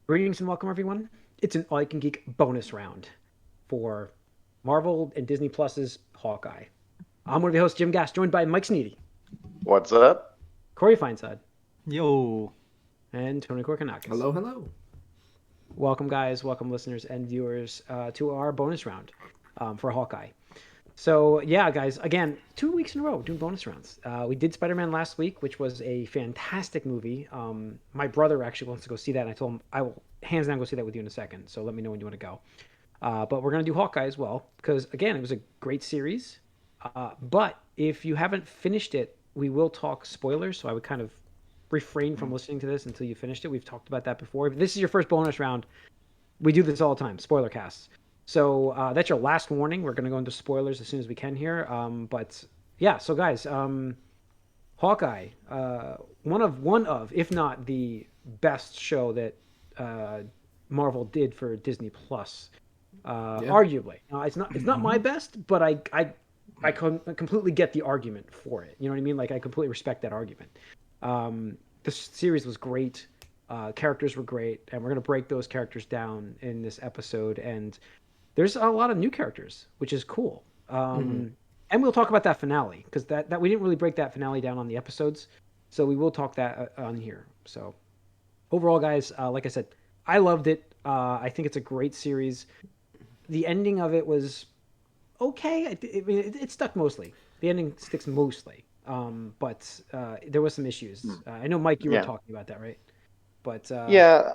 Greetings and welcome, everyone. It's an All You Can Geek bonus round for Marvel and Disney Plus's Hawkeye. I'm one of your hosts, Jim Gass, joined by Mike Sneedy, What's up? Corey Feinsod, Yo, and Tony Korkanakis. Hello, hello. Welcome, guys. Welcome, listeners and viewers, to our bonus round for Hawkeye. So, yeah, guys, again, 2 weeks in a row doing bonus rounds. We did Spider-Man last week, which was a fantastic movie. My brother actually wants to go see that, and I told him I will hands down go see that with you in a second. So let me know when you want to go. But we're going to do Hawkeye as well because, again, it was a great series. But if you haven't finished it, we will talk spoilers. So I would kind of refrain from listening to this until you finished it. We've talked about that before. If this is your first bonus round, we do this all the time, spoiler casts. So that's your last warning. We're going to go into spoilers as soon as we can here. But yeah, so guys, Hawkeye, one of, if not the best show that Marvel did for Disney Plus, Yeah. arguably. It's not my best, but I completely get the argument for it. You know what I mean? Like I completely respect that argument. The series was great. Characters were great, and we're gonna break those characters down in this episode. And there's a lot of new characters, which is cool. And we'll talk about that finale because that we didn't really break that finale down on the episodes, so we will talk that on here. So overall, guys, like I said, I loved it. I think it's a great series. The ending of it was okay. It stuck mostly. The ending sticks mostly. But there was some issues. I know, Mike, you were Yeah. talking about that, right? But Yeah.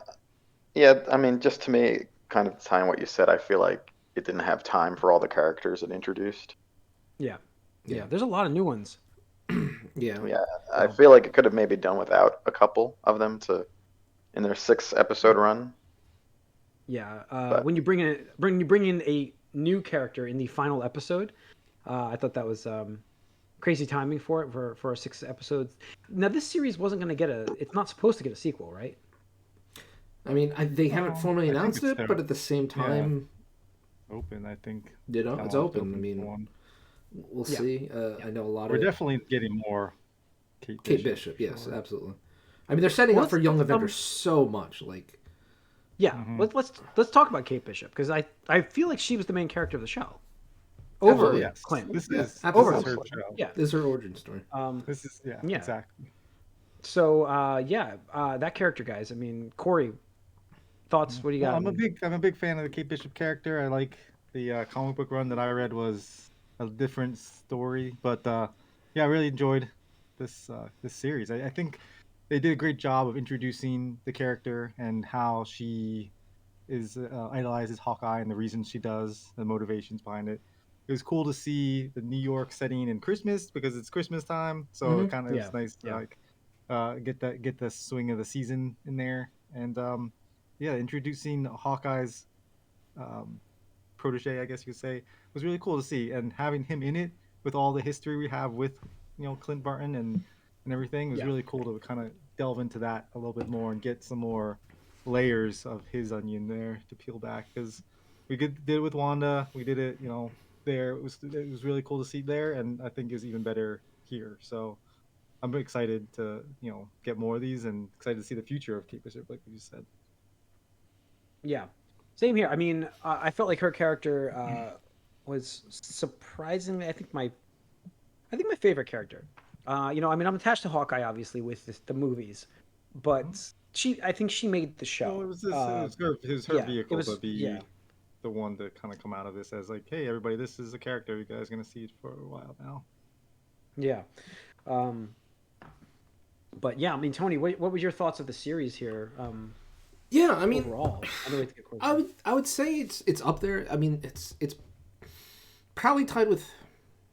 Yeah. I mean, just to me, kind of tying what you said, I feel like it didn't have time for all the characters it introduced. yeah, Yeah. yeah, there's a lot of new ones. Yeah. Yeah. I Well, feel like it could have maybe done without a couple of them to in their 6 episode run. Yeah, But when you bring in a new character in the final episode, I thought that was crazy timing for it for a 6 episodes. Now this series wasn't going to get a. It's not supposed to get a sequel, right? I mean, they haven't formally I think announced it's it, there. but at the same Yeah, time, open. I think it's catalog's open. I open for mean, one. we'll Yeah, see. yeah. I know a lot We're of definitely getting more Kate Kate Bishop Bishop. for Yes, sure. absolutely. I mean, they're setting Well, up for let's young let's Avengers so much. Like, yeah, Hmm. let's talk about Kate Bishop because I feel like she was the main character of the show over absolutely. Yes, Clint. this Yeah, is this Over is absolutely. her honestly, show. Yeah. This is her origin story. Um, This is yeah. exactly. So yeah, that character, guys. I mean, Corey, thoughts? What do you Well, got? I'm a big fan of the Kate Bishop character. I like the comic book run that I read was a different story, but yeah, I really enjoyed this series. I think they did a great job of introducing the character and how she is idolizes Hawkeye and the reasons she does, the motivations behind it. It was cool to see the New York setting in Christmas because it's Christmas time, so it Hmm. kind of Yeah, was nice to yeah, like get the swing of the season in there. And yeah, introducing Hawkeye's um, protege, I guess you could say, was really cool to see, and having him in it with all the history we have with Clint Barton and everything was yeah, really cool to kind of delve into that a little bit more and get some more layers of his onion there to peel back because did it with Wanda, we did it, there. It was really cool to see there, and I think it was even better here. So I'm excited to get more of these and excited to see the future of Kate Bishop, like you said. yeah. Same here. I mean, I felt like her character was surprisingly. I think my favorite character. I mean, I'm attached to Hawkeye obviously with the movies, but I think she made the Well, show. it was her Yeah, it vehicle to was. Yeah, be the one to kind of come out of this as like, hey, everybody, this is a character you guys are gonna see for a while now. yeah. Um, but yeah, I mean, Tony, what was your thoughts of the series here Yeah, I mean, overall? I know we have to get closer. I would say it's up there. I mean, it's probably tied with,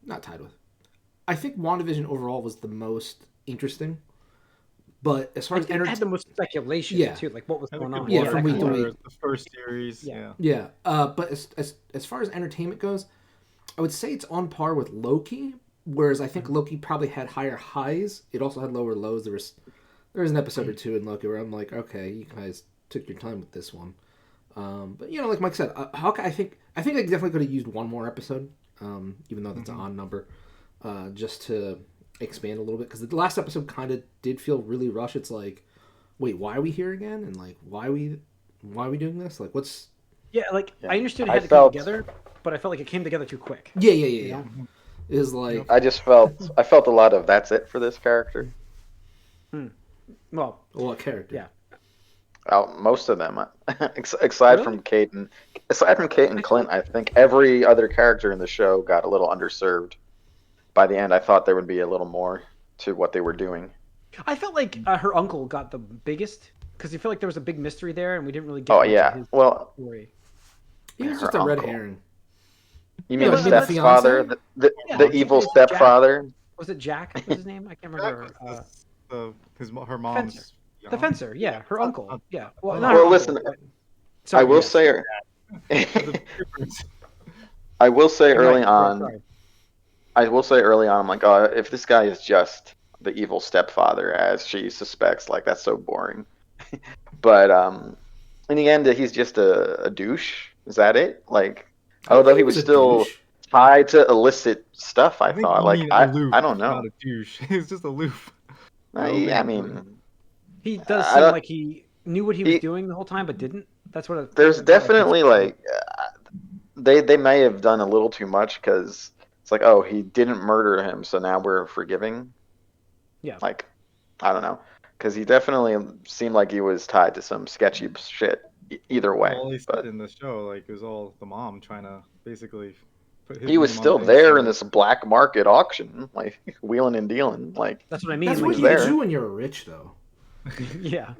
not tied with. I think WandaVision overall was the most interesting, but as far as It had the most speculation yeah, too, like what was Had a going good on. Yeah, Yeah, from that week kind to of. week. the first series, Yeah, yeah. Yeah, but as far as entertainment goes, I would say it's on par with Loki. Whereas I think Loki probably had higher highs. It also had lower lows. There was an episode or two in Loki where I'm like, okay, you guys took your time with this one. But like Mike said, Hawkeye. I think I definitely could have used one more episode, even though that's an Hmm. odd number, just to expand a little bit because the last episode kind of did feel really rushed. It's like, wait, why are we here again? And like, why are we? why are we doing this? Like, what's? Yeah, like Yeah. I understood it I had to felt- come together, but I felt like it came together too quick. Yeah. You know? Is like I felt a lot of that's it for this character. Well, what character? yeah. Most of them, aside Really? from Kate and Clint, I think every other character in the show got a little underserved. By the end, I thought there would be a little more to what they were doing. I felt like her uncle got the biggest because I feel like there was a big mystery there, and we didn't really get Oh much of yeah, his well, story. He was her just a red uncle. herring. You mean Yeah, the but- stepfather, fiance? Yeah, the evil it's Jack. stepfather? Was it Jack? Was his name? I can't remember. Her mom's. The fencer. Yeah, her uncle. Yeah. Well, Oh. not Well, her listen, uncle, but- Sorry, I will yes. say, I will say You're early right, on, sorry. I'm like, oh, if this guy is just the evil stepfather, as she suspects, like that's so boring. But in the end, he's just a douche. Is that it? Like, although he was a still douche. tied to illicit stuff, I think thought. you Like, mean I aloof, don't know. Not a douche. He's just aloof. I mean, He does I seem don't- like he knew what he was he- doing the whole time, but didn't. That's what. there's it felt like. definitely like they may have done a little too much because it's like, oh, he didn't murder him, so now we're forgiving. Yeah. Like, I don't know, because he definitely seemed like he was tied to some sketchy shit. Either way, All he said but in the show, like, it was all the mom trying to basically put his he was name on still things, there so- in this black market auction, like wheeling and dealing. Like, That's what I mean. That's like, what was you there. do when you're rich, though. yeah.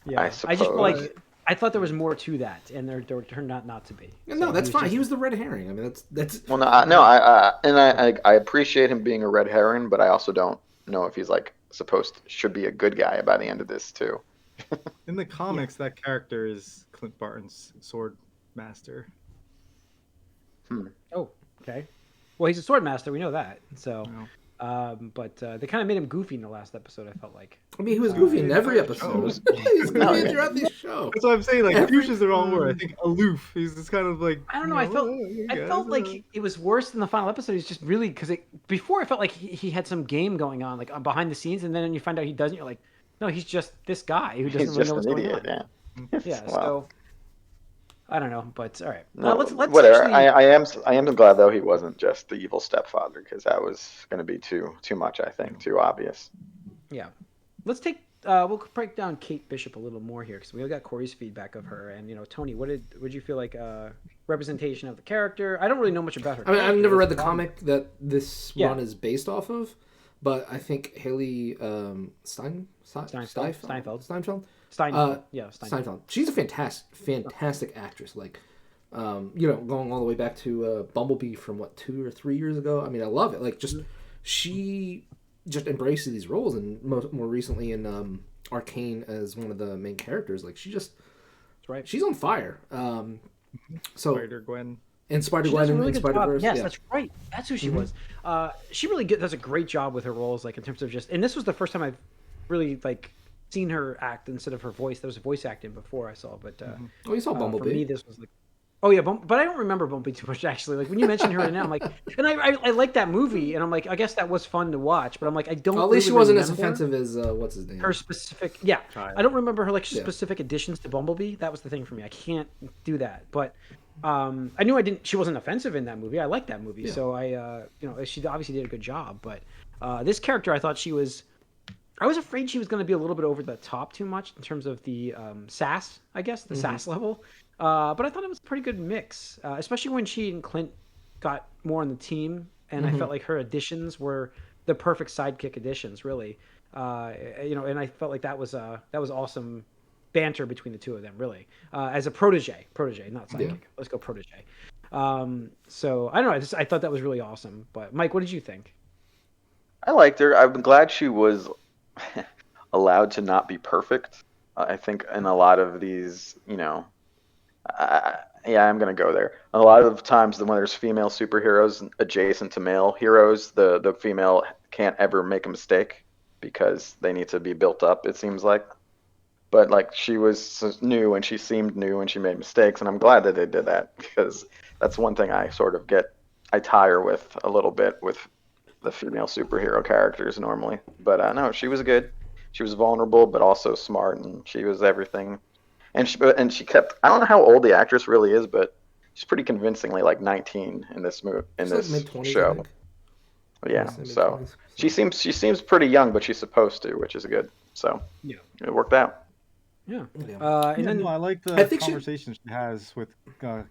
Yeah. I I just feel suppose. like I thought there was more to that, and there turned out not to be. No, So that's fine. just- He was the red herring. I mean, that's. well, I appreciate him being a red herring, but I also don't know if he's like should be a good guy by the end of this too. In the comics, that character is Clint Barton's sword master. Oh, okay. Well, he's a sword master. We know that. So, No. but they kind of made him goofy in the last episode. I felt like. I mean, he was goofy in every episode. He's goofy throughout the show. That's what I'm saying. Like, Every douche is the wrong word. I think aloof. He's just kind of like. I don't know. I felt like it was worse than the final episode. He's just really because before I felt like he had some game going on, like behind the scenes, and then you find out he doesn't. You're like, no, he's just this guy who doesn't He's really just know what's an going idiot. on. Yeah. Yeah. Wow. So I don't know, but all right. No, Let's whatever. actually- I am glad though he wasn't just the evil stepfather because that was going to be too much. I think too obvious. Yeah. Let's take. We'll break down Kate Bishop a little more here because we got Corey's feedback of her, and Tony, what did you feel like representation of the character? I don't really know much about her. I mean, I've character. never read the It's- comic that this Yeah. run is based off of, but I think Haley Steinfeld. Steinfeld. Steinfeld. She's a fantastic actress. Like, going all the way back to Bumblebee from 2 or 3 years ago. I mean, I love it. Like, she just embraces these roles, and more recently in Arcane as one of the main characters. Like, That's right. she's on fire. So Spider Gwen. and Spider She Gwen does a and really good job. Spider-Verse. Yes, yeah. that's right. That's who she was. She really does a great job with her roles, like in terms of just. And this was the first time I've really like seen her act instead of her voice. There was voice acting before I saw, but Oh, you saw for Bumblebee. me this was like. Oh yeah, but I don't remember Bumblebee too much actually. Like when you mention her now, I'm like, and I like that movie, and I'm like, I guess that was fun to watch, but I'm like, I don't. Well, at least she really wasn't as remember offensive as what's his name. her specific. Yeah, Child. I don't remember her like Yeah. specific additions to Bumblebee. That was the thing for me. I can't do that, but. I knew she wasn't offensive in that movie. I liked that movie, Yeah. so she obviously did a good job. But this character, I thought I was afraid she was going to be a little bit over the top too much in terms of the sass, I guess, the sass level. But I thought it was a pretty good mix, especially when she and Clint got more on the team, and I felt like her additions were the perfect sidekick additions, really. And I felt like that was awesome banter between the two of them, really, as a protege, not sidekick. Yeah. Let's go protege. So I don't know. I thought that was really awesome. But Mike, what did you think? I liked her. I'm glad she was allowed to not be perfect. I think in a lot of these, I'm gonna go there. A lot of times, when there's female superheroes adjacent to male heroes, the female can't ever make a mistake because they need to be built up. It seems like. But like she was new and she seemed new and she made mistakes, and I'm glad that they did that because that's one thing I tire with a little bit with the female superhero characters normally. But no, she was good. She was vulnerable but also smart, and she was everything. and she kept. I don't know how old the actress really is, but she's pretty convincingly like 19 in this It's like mid-20s, I show. think. Yeah, Say so mid-20s. she seems pretty young, but she's supposed to, which is good. So Yeah. it worked out. Yeah. Yeah. And then I like I the think conversation she has with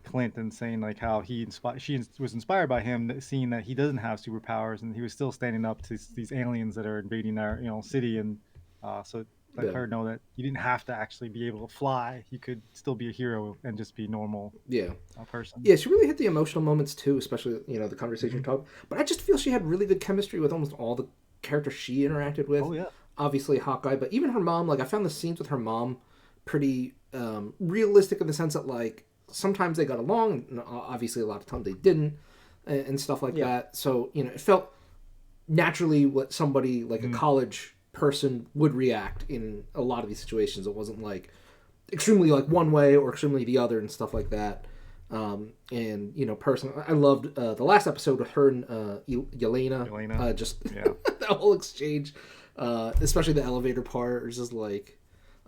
Clint and saying like how she was inspired by him, seeing that he doesn't have superpowers and he was still standing up to these aliens that are invading our city, and so let Yeah. her know that you didn't have to actually be able to fly. You could still be a hero and just be a normal Yeah. person. Yeah, she really hit the emotional moments too, especially the conversation talk. But I just feel she had really good chemistry with almost all the characters she interacted with. Oh yeah. Obviously Hawkeye, but even her mom. Like I found the scenes with her mom pretty realistic in the sense that like sometimes they got along, and obviously a lot of times they didn't, and stuff like that. So it felt naturally what somebody like a college person would react in a lot of these situations. It wasn't like extremely like one way or extremely the other and stuff like that. And personally, I loved the last episode with her and Yelena. Just that whole exchange, especially the elevator part, is just like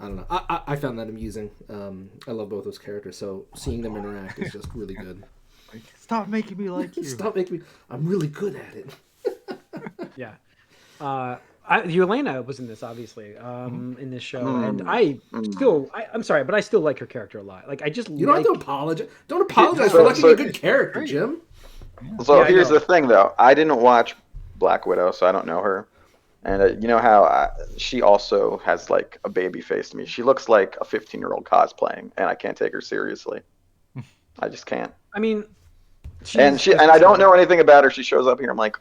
I don't know. I found that amusing. I love both those characters, so seeing them interact is just really good. Like, stop making me like you. Stop making me. I'm really good at it. yeah. Yelena was in this, obviously, in this show, and I'm sorry, but I still like her character a lot. Like, I just you don't have to apologize. Don't apologize for liking a good character, Jim. So here's the thing, though. I didn't watch Black Widow, so I don't know her. And you know how she also has like a baby face to me. She looks like a 15-year-old cosplaying, and I can't take her seriously. I just can't. I mean, and I don't know anything about her. She shows up here. I'm like,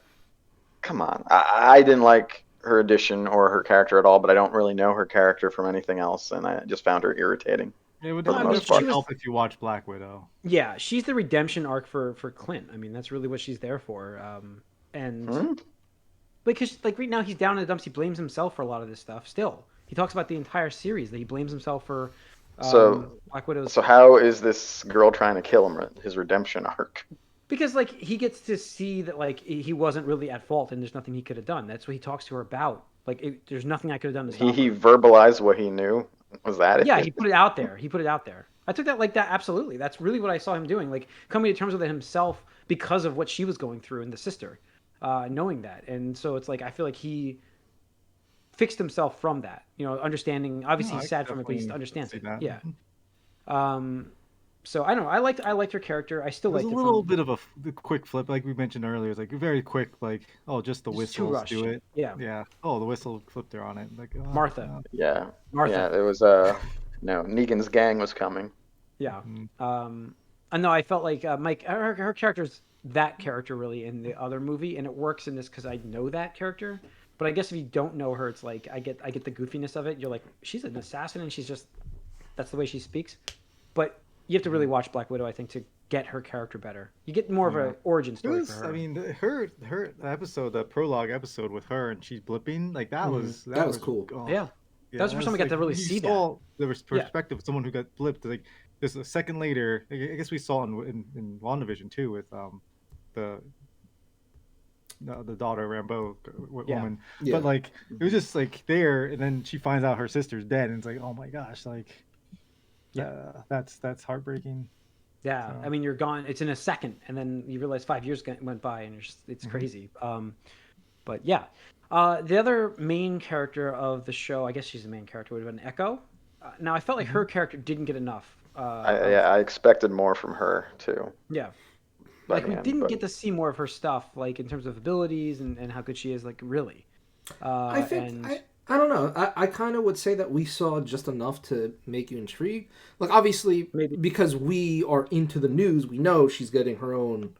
come on. I didn't like her addition or her character at all, but I don't really know her character from anything else, and I just found her irritating. It would help if you watch Black Widow. Yeah, she's the redemption arc for Clint. I mean, that's really what she's there for. Because like right now he's down in the dumps. He blames himself for a lot of this stuff. Still, he talks about the entire series that he blames himself for. Black Widow's. So how is this girl trying to kill him? His redemption arc. Because like he gets to see that like he wasn't really at fault and there's nothing he could have done. That's what he talks to her about. Like there's nothing I could have done to stop He verbalized what he knew. Was that it? Yeah, he put it out there. I took that like that. Absolutely, that's really what I saw him doing. Like coming to terms with it himself because of what she was going through and the sister, knowing that. And so it's like I feel like he fixed himself from that. Understanding. Obviously, he's sad from it, but he understands it. That. Yeah. So I don't know. I liked her character. I still liked it. There's a little bit of a quick flip, like we mentioned earlier. It's like very quick, like just the whistles do it. Yeah. Yeah. Oh, the whistle flipped her on it. Like Martha. Yeah. Martha. Yeah. It was Negan's gang was coming. Yeah. I know. I felt like Mike. Her character's that character really in the other movie, and it works in this because I know that character. But I guess if you don't know her, it's like I get the goofiness of it. You're like, she's an assassin, and she's just that's the way she speaks. But you have to really watch Black Widow, I think, to get her character better. You get more of an origin story for her. I mean, her episode, the prologue episode with her, and she's blipping, like that was cool. Oh, yeah, that was the first time I got to really see that. There was perspective of someone who got blipped. Like this a second later, I guess we saw in WandaVision too with the daughter Rambeau woman. Yeah. But like it was just like there, and then she finds out her sister's dead, and it's like, oh my gosh, like. That's heartbreaking. Yeah, so. I mean, you're gone. It's in a second, and then you realize 5 years went by, and it's crazy. But yeah, the other main character of the show, I guess she's the main character, would have been Echo. Now I felt like her character didn't get enough. I expected more from her too. Yeah, like we didn't get to see more of her stuff, like in terms of abilities and how good she is. Like really, I think. I don't know. I kind of would say that we saw just enough to make you intrigued. Like, obviously, because we are into the news, we know she's getting her own,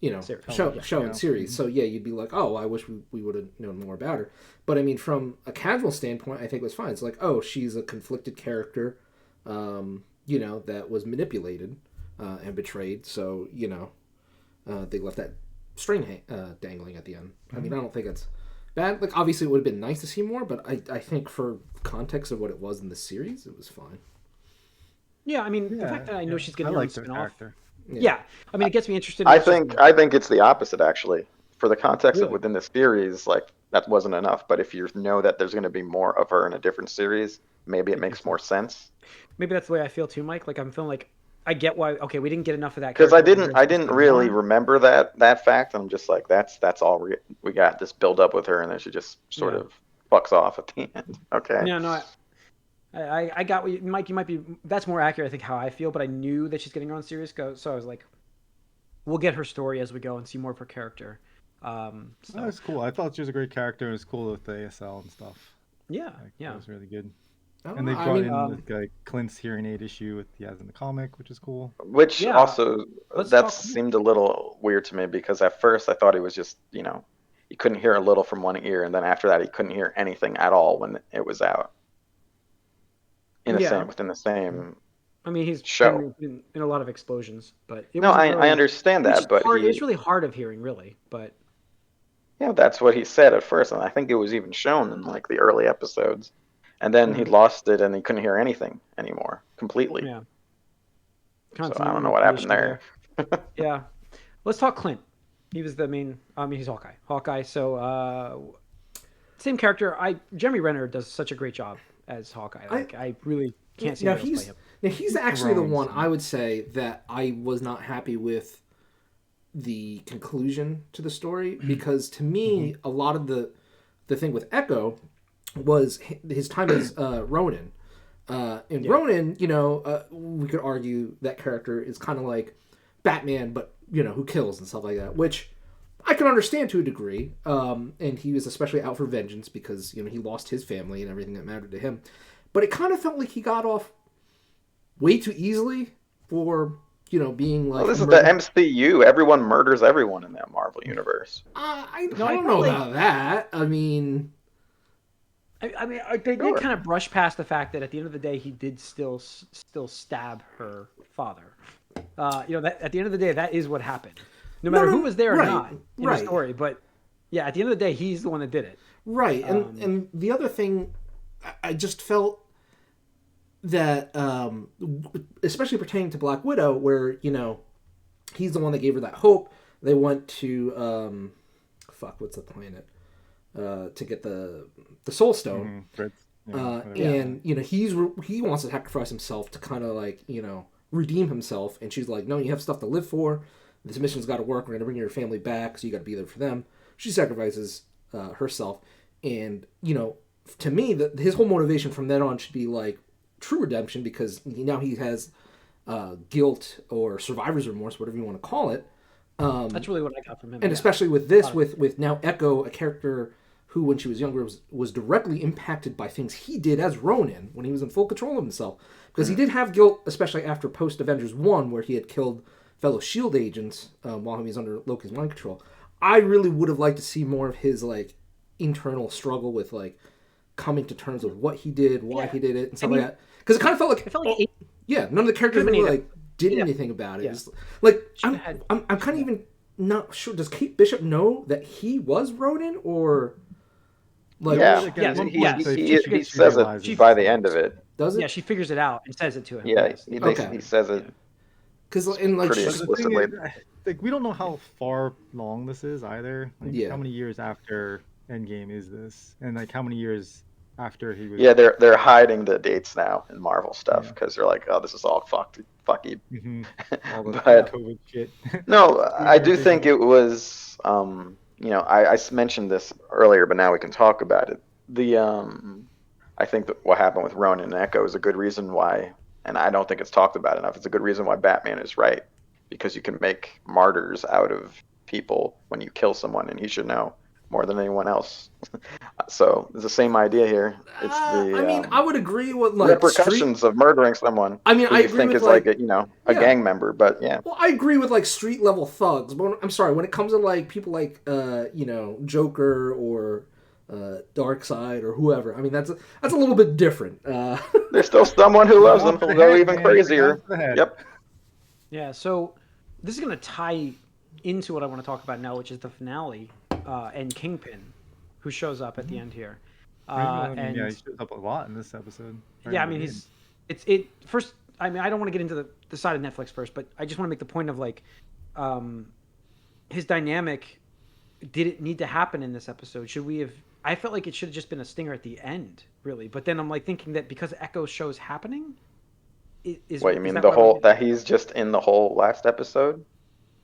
show and series. So, yeah, you'd be like, oh, I wish we would have known more about her. But, I mean, from a casual standpoint, I think it was fine. It's like, oh, she's a conflicted character, that was manipulated and betrayed. So, they left that string dangling at the end. I mean, I don't think it's bad. Like, obviously, it would have been nice to see more, but I think for context of what it was in the series, it was fine. Yeah, I mean, the fact that I know she's going to like a spin-off. Character. Yeah, I mean, it gets me interested. I think it's the opposite, actually. For the context of within the series, like, that wasn't enough. But if you know that there's going to be more of her in a different series, maybe it makes more sense. Maybe that's the way I feel too, Mike. Like I'm feeling like I get why. Okay, we didn't get enough of that Because character. I didn't really remember that fact. I'm just like, that's all we got. This build up with her, and then she just sort of fucks off at the end. Okay. No, I got what you, Mike. You might be. That's more accurate, I think, how I feel. But I knew that she's getting her own series, so I was like, we'll get her story as we go and see more of her character. So. That's cool. I thought she was a great character. It was cool with the ASL and stuff. Yeah, Like, yeah. It was really good. Oh, And they I brought mean, in like Clint's hearing aid issue with he has in the comic, which is cool. Which Yeah. also Let's that talk- seemed a little weird to me because at first I thought he was just, you know, he couldn't hear a little from one ear, and then after that he couldn't hear anything at all when it was out. Within the same. I mean, he's show. been in a lot of explosions, but it No, wasn't I really, understand that, but it's really hard of hearing, really. But yeah, that's what he said at first, and I think it was even shown in like the early episodes. And then he lost it, and he couldn't hear anything anymore completely. yeah, So I don't know what happened there. Yeah, let's talk Clint. He was the main. I mean, he's Hawkeye. Hawkeye. So same character. Jeremy Renner does such a great job as Hawkeye. Like I really can't see now anyone else play him. now he's actually the Rowan's one fine. I would say that I was not happy with the conclusion to the story, because to me a lot of the thing with Echo was his time as Ronin. And Ronin, you know, we could argue that character is kind of like Batman, but you know, who kills and stuff like that, which I can understand to a degree. And he was especially out for vengeance because, you know, he lost his family and everything that mattered to him. But it kind of felt like he got off way too easily for, you know, being like. Well, this is the MCU. Everyone murders everyone in that Marvel universe. I don't know about that. I mean, They did kind of brush past the fact that at the end of the day, he did still stab her father. You know, that at the end of the day, that is what happened. No matter who was there or not in the story, but yeah, at the end of the day, he's the one that did it. Right, and the other thing, I just felt that, especially pertaining to Black Widow, where, you know, he's the one that gave her that hope. They went to what's the planet? To get the Soul Stone, and you know he wants to sacrifice himself to kind of like, you know, redeem himself. And she's like, no, you have stuff to live for. This mission's got to work. We're gonna bring your family back, so you got to be there for them. She sacrifices herself, and you know, to me, his whole motivation from then on should be like true redemption, because now he has guilt or survivor's remorse, whatever you want to call it. That's really what I got from him. And especially with this, with now Echo, a character who, when she was younger, was directly impacted by things he did as Ronin when he was in full control of himself. Because he did have guilt, especially after post-Avengers 1, where he had killed fellow S.H.I.E.L.D. agents while he was under Loki's mind control. I really would have liked to see more of his, like, internal struggle with, like, coming to terms with what he did, why he did it, and stuff like that. Because it kind of felt like... none of the characters really, like, did anything about it. It's, like, I'm kind of even not sure. Does Kate Bishop know that he was Ronin, or... Like, he says it by the end of it. Does it? Yeah, she figures it out and says it to him. Yeah, he says it. Because like pretty explicitly. Like, we don't know how far long this is either. Like, how many years after Endgame is this, and like how many years after he was? Yeah, they're hiding the dates now in Marvel stuff because they're like, oh, this is all fucky. All the But COVID shit. no, I do think it was. You know, I mentioned this earlier, but now we can talk about it. I think that what happened with Ronin and Echo is a good reason why, and I don't think it's talked about enough. It's a good reason why Batman is right, because you can make martyrs out of people when you kill someone, and he should know more than anyone else. So it's the same idea here. It's the I mean, I would agree with like repercussions of murdering someone. I mean, who I you agree think with is like a, you know, a gang member, but yeah. Well, I agree with like street level thugs, but I'm sorry, when it comes to like people like you know, Joker or Darkseid or whoever, I mean that's a little bit different. There's still someone who loves them who'll go even crazier. Yep. Yeah, so this is going to tie into what I want to talk about now, which is the finale and Kingpin, who shows up at the end here. And yeah, he shows up a lot in this episode. Yeah, I mean, first. I mean, I don't want to get into the side of Netflix first, but I just want to make the point of like his dynamic did it need to happen in this episode? Should we have? I felt like it should have just been a stinger at the end, really. But then I'm like thinking that because Echo's show's happening, What you is mean that the why we're whole getting- that he's just in the whole last episode?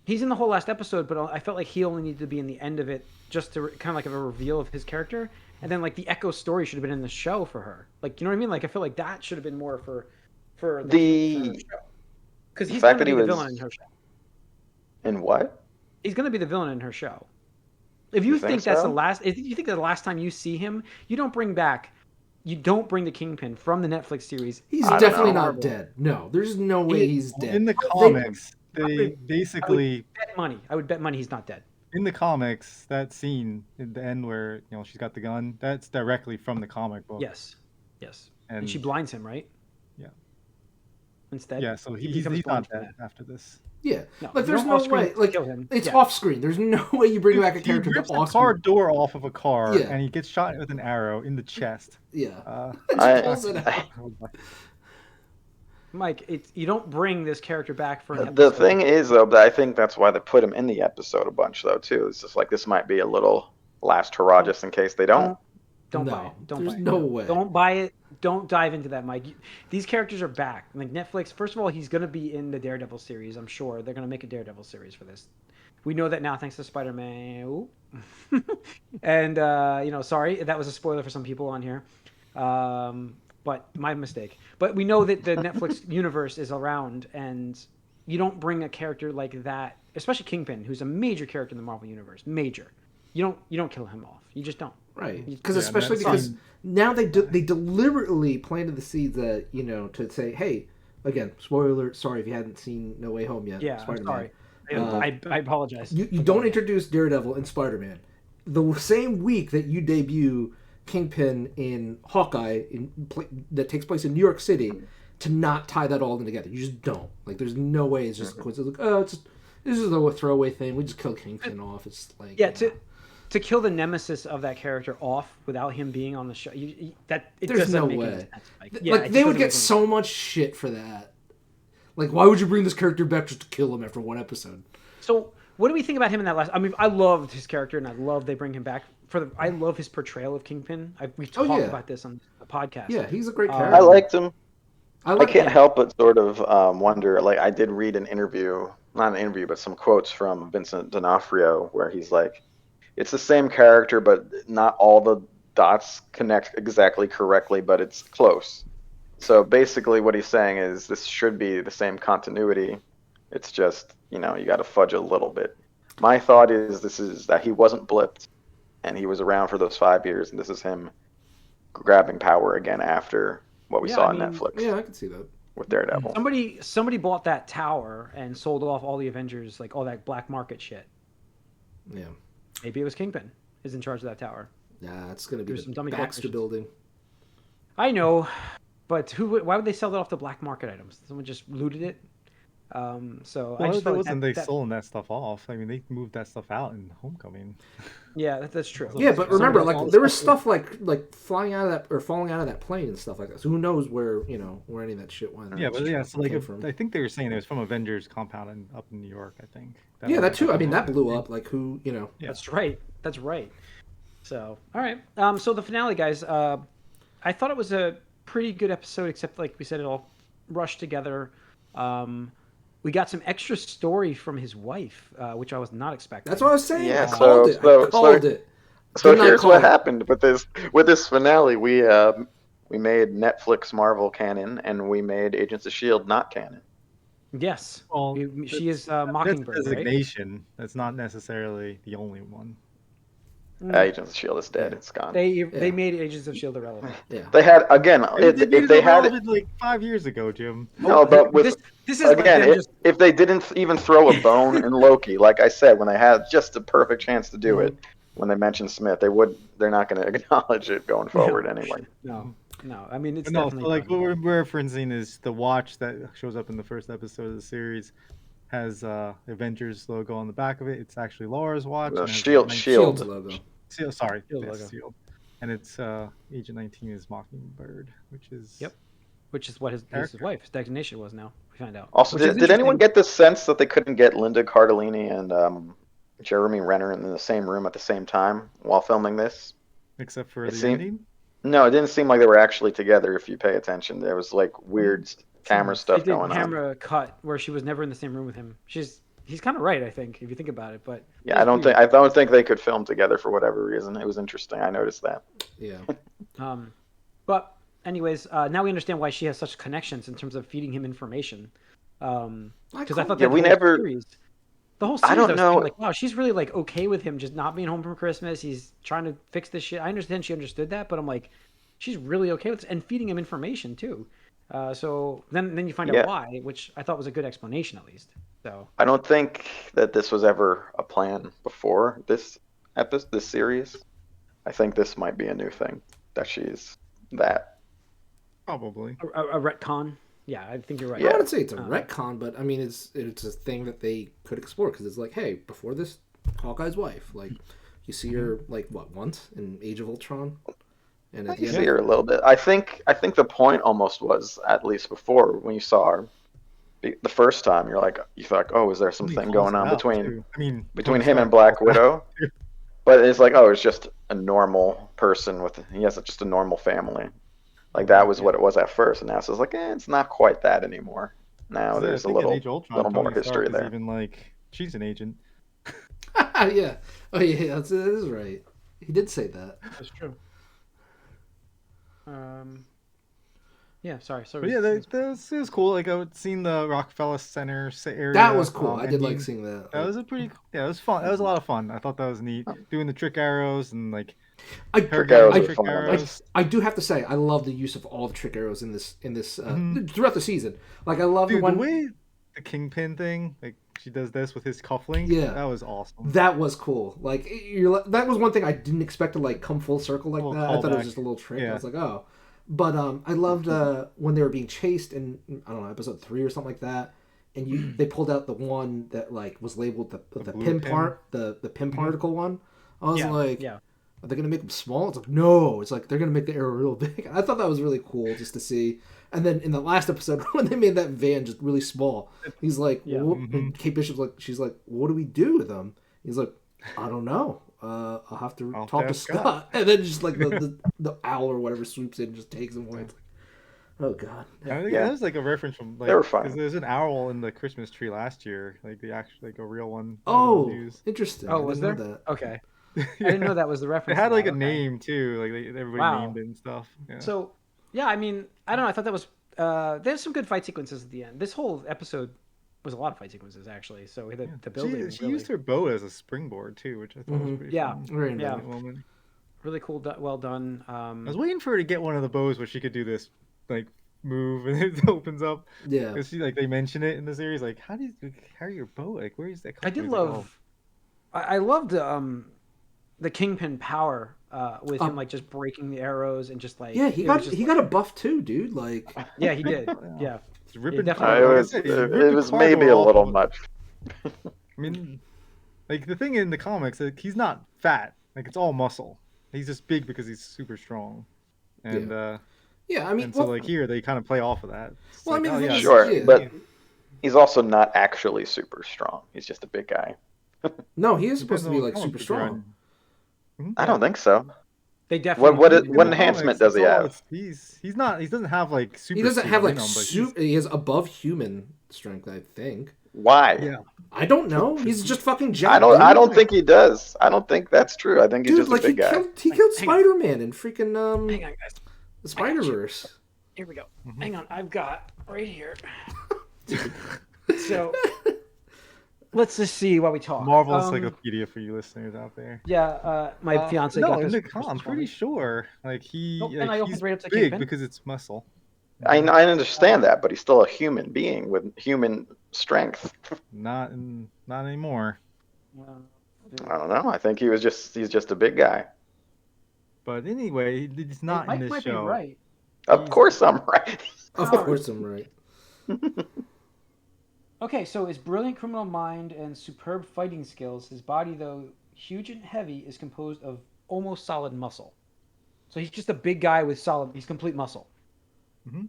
He's in the whole last episode, but I felt like he only needed to be in the end of it just to kind of like have a reveal of his character, and then like the Echo story should have been in the show for her. Like, you know what I mean? Like, I feel like that should have been more for The show, because he's fact going to that he be the was villain in her show. in what? He's going to be the villain in her show. If you You think think that's so? the last, if you think that the last time you see him, you don't bring the Kingpin from the Netflix series. He's I don't definitely know. not dead. No, there's no way he's dead. In the comics, they I basically would bet money he's not dead. in the comics that scene at the end where she's got the gun. That's directly from the comic book. Yes. And and she blinds him, right? Yeah. Instead. yeah, so he's becomes not blind from dead after this. Yeah, No, like you there's don't no off-screen way. Like kill him. it's Yeah. off screen. There's no way you bring back a He character rips to the off car screen. door off of a car, Yeah. and he gets shot with an arrow in the chest. Yeah, I- pulls it out. Mike, you don't bring this character back for an The episode. thing is, though, that I think that's why they put him in the episode a bunch, though, too. It's just like this might be a little last hurrah just in case they don't. Don't No, buy it. Don't there's buy it. no way. Don't buy it. Don't dive into that, Mike. These characters are back. Like Netflix, first of all, he's going to be in the Daredevil series. I'm sure they're going to make a Daredevil series for this. We know that now thanks to Spider-Man. Ooh. And sorry, that was a spoiler for some people on here. But my mistake. But we know that the Netflix universe is around, and you don't bring a character like that, especially Kingpin, who's a major character in the Marvel universe. Major. You don't kill him off. You just don't. Right, because Yeah, especially that's because fine. now they deliberately planted the seeds that to say, hey, again, spoiler. Sorry if you hadn't seen No Way Home yet. Yeah, I'm Spider-Man. sorry. I apologize. You don't introduce Daredevil and Spider-Man the same week that you debut Kingpin in Hawkeye that takes place in New York City to not tie that all in together. You just don't. Like, there's no way it's just a coincidence. Like, oh, this is a throwaway thing. We just kill Kingpin off. It's like Yeah, to kill the nemesis of that character off without him being on the show, There's doesn't no make any way. sense. Like, it just they would doesn't get make so much shit for that. Like, why would you bring this character back just to kill him after one episode? So, what do we think about him in that last? I mean, I loved his character, and I love they bring him back I love his portrayal of Kingpin. We've talked yeah. about this on the podcast. Yeah, he's a great character. I liked him. I like can't him. help but sort of wonder. Like, I did read an interview, not an interview, but some quotes from Vincent D'Onofrio, where he's like, "It's the same character, but not all the dots connect exactly correctly, but it's close." So basically, what he's saying is this should be the same continuity. It's just you got to fudge a little bit. My thought is that he wasn't blipped, and he was around for those 5 years, and this is him grabbing power again after what we Yeah, saw I on mean, Netflix Yeah, I can see that. with Daredevil. Somebody bought that tower and sold off all the Avengers, like all that black market shit. Yeah. Maybe it was Kingpin is in charge of that tower. Nah, it's gonna be There's some the dummy Baxter acquisitions. building. I know, but why would they sell that off the black market items? Someone just looted it. So I Well, just that felt like wasn't they that, selling that stuff off. I mean, they moved that stuff out in Homecoming. Yeah, that's true. Yeah, but Somebody remember, else like also- there was stuff like flying out of that or falling out of that plane and stuff like that. So who knows where where any of that shit went? Yeah, but yeah, so like came from. I think they were saying it was from Avengers compound up in New York. I think. Yeah, was that too. I mean, that the- blew up. Like who Yeah. That's right. That's right. So, all right. So the finale, guys. I thought it was a pretty good episode, except like we said, it all rushed together. We got some extra story from his wife, which I was not expecting. That's what I was saying. Yeah, I called it. I called it. So Didn't I here's call what it? happened with this finale. We made Netflix Marvel canon, and we made Agents of Shield not canon. Yes. Well, She is That's Mockingbird, right? designation. That's not necessarily the only one. Agents of Shield is dead. It's gone. They made Agents of Shield irrelevant. Yeah. They had again. If If they had like 5 years ago, Jim. no, but with This is like again, them just if they didn't even throw a bone in Loki, like I said, when they had just a perfect chance to do it, when they mentioned Smith, they're not going to acknowledge it going forward anyway. no. I mean, it's But no, so definitely like fun. what we're referencing is the watch that shows up in the first episode of the series has Avengers logo on the back of it. It's actually Laura's watch. The and it has Shield- 19 Shield's logo. Sorry, Shield yes, logo. Shield. And it's Agent 19 is Mockingbird, which is Yep. Which is what his wife's designation was now. We find out. Also, Which is did anyone interesting. get the sense that they couldn't get Linda Cardellini and Jeremy Renner in the same room at the same time while filming this. Except for It the seemed ending. no, it didn't seem like they were actually together. If you pay attention, there was like weird camera They stuff did going on. camera cut where she was never in the same room with him. He's kind of right, I think, if you think about it. But Yeah, I don't think they could film together for whatever reason. It was interesting. I noticed that. Yeah. But anyways, now we understand why she has such connections in terms of feeding him information. Because I thought Yeah, that we never. the whole I series, I don't was thinking know. like, wow, she's really like okay with him just not being home for Christmas. He's trying to fix this shit. I understand she understood that, but I'm like, she's really okay with this and feeding him information too. So then you find out Yeah, why, which I thought was a good explanation at least. So I don't think that this was ever a plan before this series. I think this might be a new thing that she's that. Probably. a retcon. Yeah, I think you're right. I Yeah. wouldn't say it's a retcon, but I mean it's a thing that they could explore because it's like, hey, before this, Hawkeye's wife, like you see her like what once in Age of Ultron, and at You the see end, her a little bit. I think the point almost was at least before when you saw her the first time. You thought, oh, is there He something calls going it on out too. I mean, between Tony him and Stark Black calls it out. Widow? But it's like, oh, it's just a normal person he has just a normal family. Like that was what it was at first, and now it's just like, it's not quite that anymore. Now I there's a think in Age of Ultron, little more Tony history Stark is there. even like she's an agent. yeah, oh yeah, that is right. He did say that. That's true. Yeah, sorry. But yeah, it was cool. Like I've seen the Rockefeller Center area. That was cool. I did ending. like seeing that. That was a pretty. Yeah, it was fun. That was a lot of fun. I thought that was neat. Doing the trick arrows and like her Trick arrows getting are trick fun. arrows. I do have to say I love the use of all the trick arrows in this throughout the season. Like I love Dude, the one. the way the Kingpin thing, like she does this with his cufflink. Yeah. That was awesome. That was cool. Like that was one thing I didn't expect to like come full circle like that. I thought it was callback. just a little trick. Yeah. I was like, oh. But I loved when they were being chased in I don't know episode 3 or something like that, and they pulled out the one that like was labeled the blue pin pin? part the pin particle one. I was like, yeah. are they gonna make them small? It's like no. It's like they're gonna make the arrow real big. I thought that was really cool just to see. And then in the last episode when they made that van just really small, he's like, and Kate Bishop's like, she's like, what do we do with them? He's like, I don't know. I'll have to talk to Scott. And then just like the owl or whatever swoops in and just takes him away. It's like, oh god. I think that was like a reference from like They were fun. because there's an owl in the Christmas tree last year, like the actual like a real one. Oh, News. interesting. Oh, I was didn't there? know that. Okay. I didn't know that was the It reference. had to like that. a Okay. name too, like everybody Wow. named it and stuff. Yeah. So, yeah, I mean, I don't know. I thought that was there's some good fight sequences at the end. This whole episode was a lot of fight sequences actually. So the building She really, used her bow as a springboard too, which I thought was pretty Yeah. fun. Very nice. Yeah. That moment. really cool, well done. I was waiting for her to get one of the bows where she could do this like move and it opens up. Yeah. Because she like they mention it in the series, like how are your bow? Like where is that? I did love. I loved the Kingpin power with him like just breaking the arrows and just like Yeah, he got a buff too, dude. Like yeah, he did. Yeah. It's ripping. definitely. It was maybe a little much. I mean, like the thing in the comics, like he's not fat. Like it's all muscle. He's just big because he's super strong. And yeah, I mean, and so like here they kind of play off of that. It's well, I mean, the thing is- Sure, yeah. but he's also not actually super strong. He's just a big guy. no, he is supposed Depends to be on like what super comic book you're strong. on. I don't think so. They definitely. What In the enhancement comics, does he it's all- have? He's not. He doesn't have like super. He doesn't have like in him, but super. He has above human strength, I think. Why? Yeah. I don't know. He's just fucking jacked. I dude. don't think he does. I don't think that's true. I think he's Dude, just like a big guy. he killed Hang on. Spider-Man in freaking Hang on, guys. the Spider-Verse. Here we go. Hang on, I've got right here. So let's just see while we talk. Marvel Encyclopedia for you listeners out there. Yeah, my fiance No, got in this. the I'm pretty sure. Like Nope, and I like, opened he's right up to big Kingpin. because it's muscle. I understand that, but he's still a human being with human strength. Not anymore. I don't know. I think he's just a big guy. But anyway, he's not Mike in this might show. be right. Of course I'm right. Of course, I'm right. Okay, so his brilliant criminal mind and superb fighting skills, his body, though huge and heavy, is composed of almost solid muscle. So he's just a big guy with solid. He's complete muscle.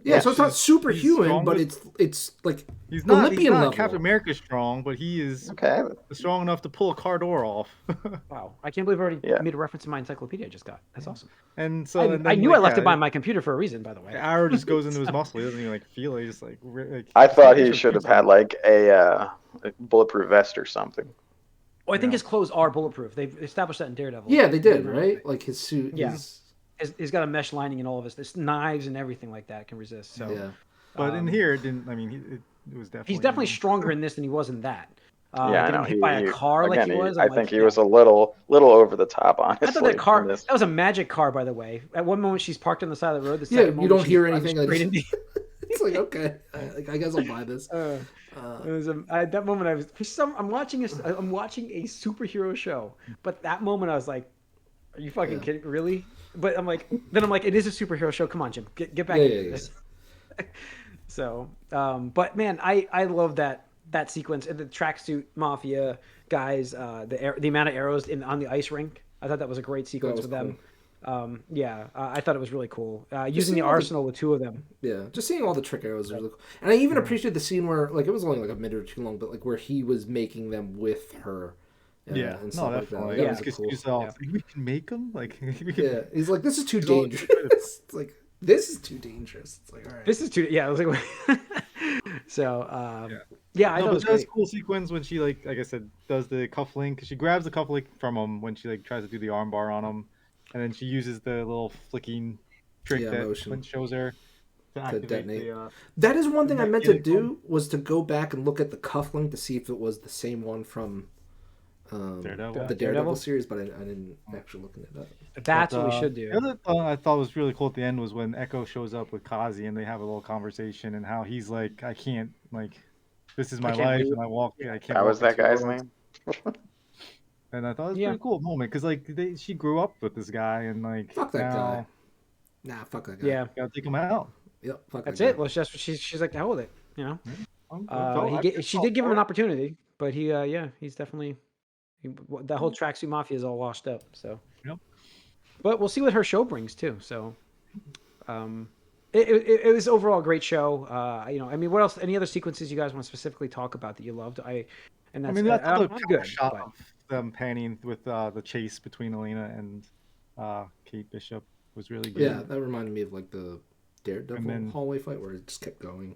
Yeah, so it's not He's superhuman, strong but with- it's like He's not Olympian level. Captain America strong, but he is Okay. strong enough to pull a car door off. Wow, I can't believe I already Yeah. made a reference to my encyclopedia I just got. That's awesome. And so I, and I then, knew like, I left yeah, it by my computer for a reason, by the way. the arrow just goes into his muscle. He doesn't even like feel it. He just like I thought he Bishop should have shoots him. had like a bulletproof vest or something. Oh, I think Yeah. his clothes are bulletproof. They've established that in Daredevil. yeah, they did, right? Like his suit. Yeah. is- He's got a mesh lining in all of his. There's knives and everything like that can resist. So yeah. But in Um, here, it didn't. I mean, it was definitely. he's definitely stronger in this than he was in that. Yeah, I getting know. hit by a car like again, he was. I I'm think like, he was a little over the top, honestly. I thought that car. in this. That was a magic car, by the way. At one moment she's parked on the side of the road. The Yeah, second you moment don't she's hear driving anything. straight Like, into- it's like okay, I guess I'll buy this. It was at that moment I was I'm watching a superhero show, but that moment I was like, "Are you fucking kidding? Really?" But I'm like, it is a superhero show. Come on, Jim, get back into this. So, but man, I love that sequence and the tracksuit mafia guys. The amount of arrows on the ice rink. I thought that was a great sequence was with them. I thought it was really cool. Using the seeing all the- arsenal with two of them. Yeah, just seeing all the trick arrows is really cool. And I even appreciate the scene where, like, it was only like a minute or two long, but like where he was making them with her. Yeah, and no, stuff like that. definitely. That Yeah. was Because cool. yourself, we can make them. Like, we can, Yeah, he's like, this is too He's all- dangerous. It's like, this is too dangerous. It's like, all right. This is too. Yeah, I was like, so. I No, thought it but was that was great. a cool sequence when she like I said, does the cufflink because she grabs the cufflink from him when she like tries to do the armbar on him, and then she uses the little flicking trick Yeah, that motion. Clint shows her to activate detonate. the. That is one thing I meant to Magnetic do was to go back and look at the cufflink to see if it was the same one from Daredevil. the Daredevil Daredevil? series, but I didn't actually look into that. That's But, what we should do. The other thing I thought was really cool at the end was when Echo shows up with Kazi and they have a little conversation and how he's like, I can't like, this is my can't life do it. and I walk. I can't. That was walk that the two guy's worlds." name. And I thought it was a Yeah. pretty cool moment because like she grew up with this guy and like Fuck that now guy. Nah, fuck that guy. Yeah, gotta take him out. Yep, fuck that's that guy. it. Well, it's just she's like the hell with it. You know. I She did give him an opportunity, but he's definitely that whole tracksuit mafia is all washed up. So, Yep. but we'll see what her show brings too. So, it was overall a great show. I mean, what else? Any other sequences you guys want to specifically talk about that you loved? I That's mean, that's I'm the good. shot but- of them panning with the chase between Elena and Kate Bishop was really good. Yeah, that reminded me of like the Daredevil And then- hallway fight where it just kept going.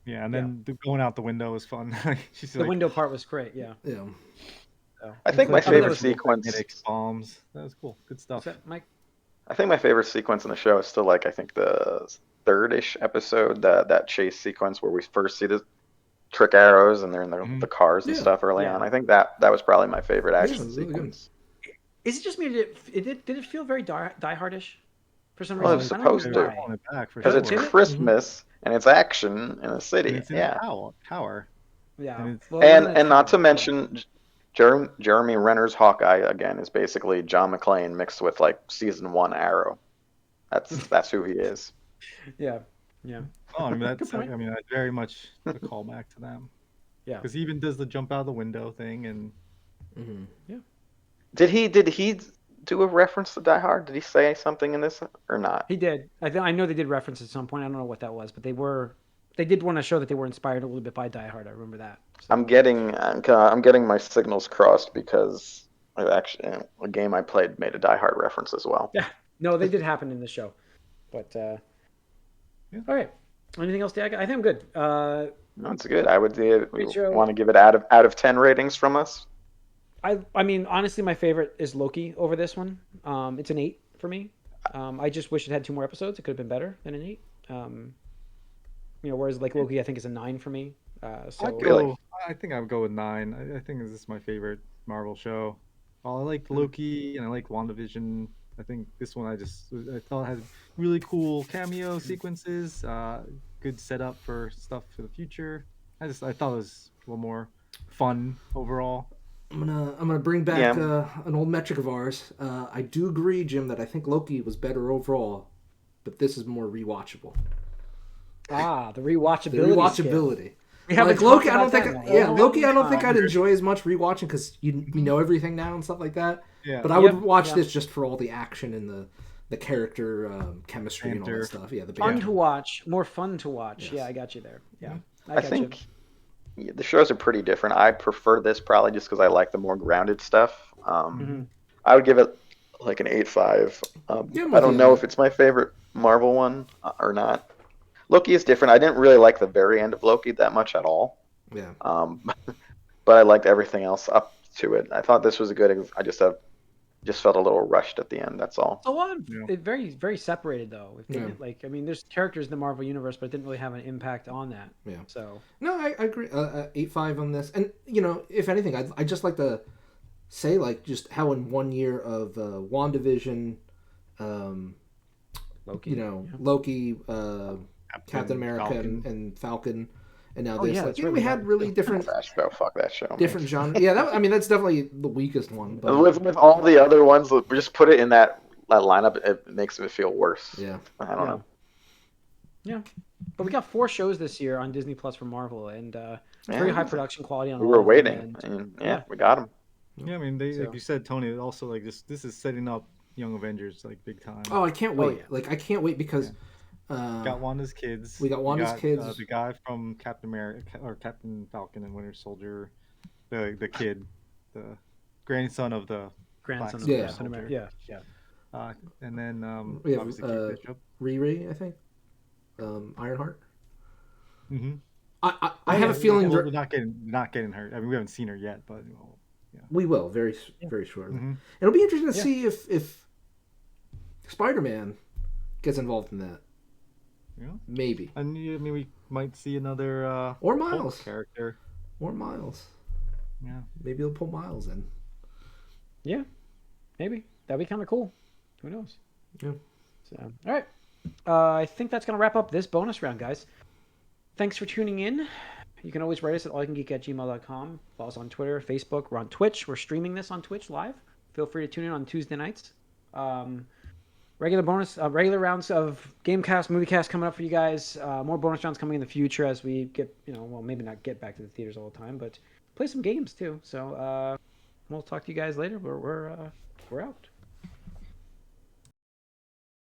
Yeah, and then going out the window was fun. She's the like, window part was great. Yeah. Yeah. So. I think my thought that favorite was- sequence. magnetic bombs. That was cool. Good Is stuff. that Mike? I think my favorite sequence in the show is still like I think the third-ish episode, that chase sequence where we first see the trick arrows and they're in the cars and Yeah. stuff early Yeah. on. I think that was probably my favorite action it was really good. sequence. Is it just me? Did it feel very die-hardish for some Well, reason? it's I don't know supposed why. to. Pulling it back for Because sure. it's Did it? Christmas and it's action in a And city. it's in Yeah. a tower. Yeah. And it's- Well, it wasn't a And not to tower. mention Jeremy Renner's Hawkeye again is basically John McClane mixed with like season 1 Arrow. That's who he is. Yeah. Yeah. Oh, I mean, Good that's point. that's very much a callback to them. Yeah. Because he even does the jump out the window thing, and Mm-hmm. Did he do a reference to Die Hard? Did he say something in this or not? He did. I know they did reference at some point. I don't know what that was, but they did want to show that they were inspired a little bit by Die Hard. I remember that. So, I'm getting my signals crossed because actually a game I played made a Die Hard reference as well. yeah. No, they did happen in the show. But Yeah. all right. Anything else, Dag? I think I'm good. No, it's good. I would Great show. want to give it out of 10 ratings from us. I mean, honestly, my favorite is Loki over this one. It's an 8 for me. I just wish it had 2 more episodes. It could have been better than an 8. Whereas like Loki, I think is a 9 for me. So I think I would go with 9. I think this is my favorite Marvel show. While I liked Loki and I liked WandaVision, I think this one I thought had really cool cameo sequences, good setup for stuff for the future. I thought it was a little more fun overall. I'm gonna bring back Yeah. an old metric of ours. I do agree, Jim, that I think Loki was better overall, but this is more rewatchable. the The rewatchability. rewatchability. We haven't Like Loki, talked I don't about think. that in a long Loki, I don't think time. I'd enjoy as much rewatching because we know everything now and stuff like that. Yeah. But I would Yep, watch yeah. this just for all the action and the character chemistry and all that Banter. stuff. Yeah, the Fun banter. to watch, more fun to watch. Yes. Yeah, I got you there. Yeah, Mm-hmm. I I got think you. the shows are pretty different. I prefer this probably just because I like the more grounded stuff. Mm-hmm. I would give it like an 8.5. Yeah, I'm I with you don't on know that. if it's my favorite Marvel one or not. Loki is different. I didn't really like the very end of Loki that much at all. Yeah. But I liked everything else up to it. I thought this was a good. I just felt a little rushed at the end. That's all. A lot of Yeah. it very very separated though. If they Yeah. didn't, like, I mean, there's characters in the Marvel universe, but it didn't really have an impact on that. Yeah. So No, I agree. 8.5 on this, and if anything, I'd just like to say like just how in 1 year of WandaVision, Loki. Loki, Captain America, Falcon. and Falcon, and now Oh, this. yeah, Like, that's right, we we had got- really different That show, fuck that show. man. different genres. Yeah, I mean that's definitely the weakest one. But With all the other ones, just put it in that lineup. It makes it feel worse. yeah, I don't know. Yeah, but we got 4 shows this year on Disney Plus from Marvel, and very Yeah. high production quality on We all were of them, waiting, and- and yeah. we got them. Yeah, I mean, they So- like you said, Tony. Also, like this is setting up Young Avengers like big time. Oh, I can't wait. yeah. Like I can't wait because Got Wanda's kids. we got Wanda's kids. The guy from Captain America or Captain Falcon and Winter Soldier, the kid, the grandson of the grandson of Black Yeah. Captain America. Soldier. Yeah. And then We have, obviously Kate Bishop. Riri, I think, Ironheart. Mm-hmm. I have a feeling we're not getting her. I mean, we haven't seen her yet, but we will very shortly. Mhm. It'll be interesting to Yeah. see if Spider-Man gets involved in that. yeah. Maybe. And I mean, we might see another Or Hulk Miles. character. Or Miles. Yeah. Maybe they'll pull Miles in. Yeah, maybe that'd be kind of cool. Who knows? Yeah. So, all right. I think that's gonna wrap up this bonus round, guys. Thanks for tuning in. You can always write us at allycangeek@gmail.com. Follow us on Twitter, Facebook. We're on Twitch. We're streaming this on Twitch live. Feel free to tune in on Tuesday nights. Regular rounds of Gamecast, Moviecast coming up for you guys. More bonus rounds coming in the future as we get, well, maybe not get back to the theaters all the time, but play some games too. So we'll talk to you guys later. We're out.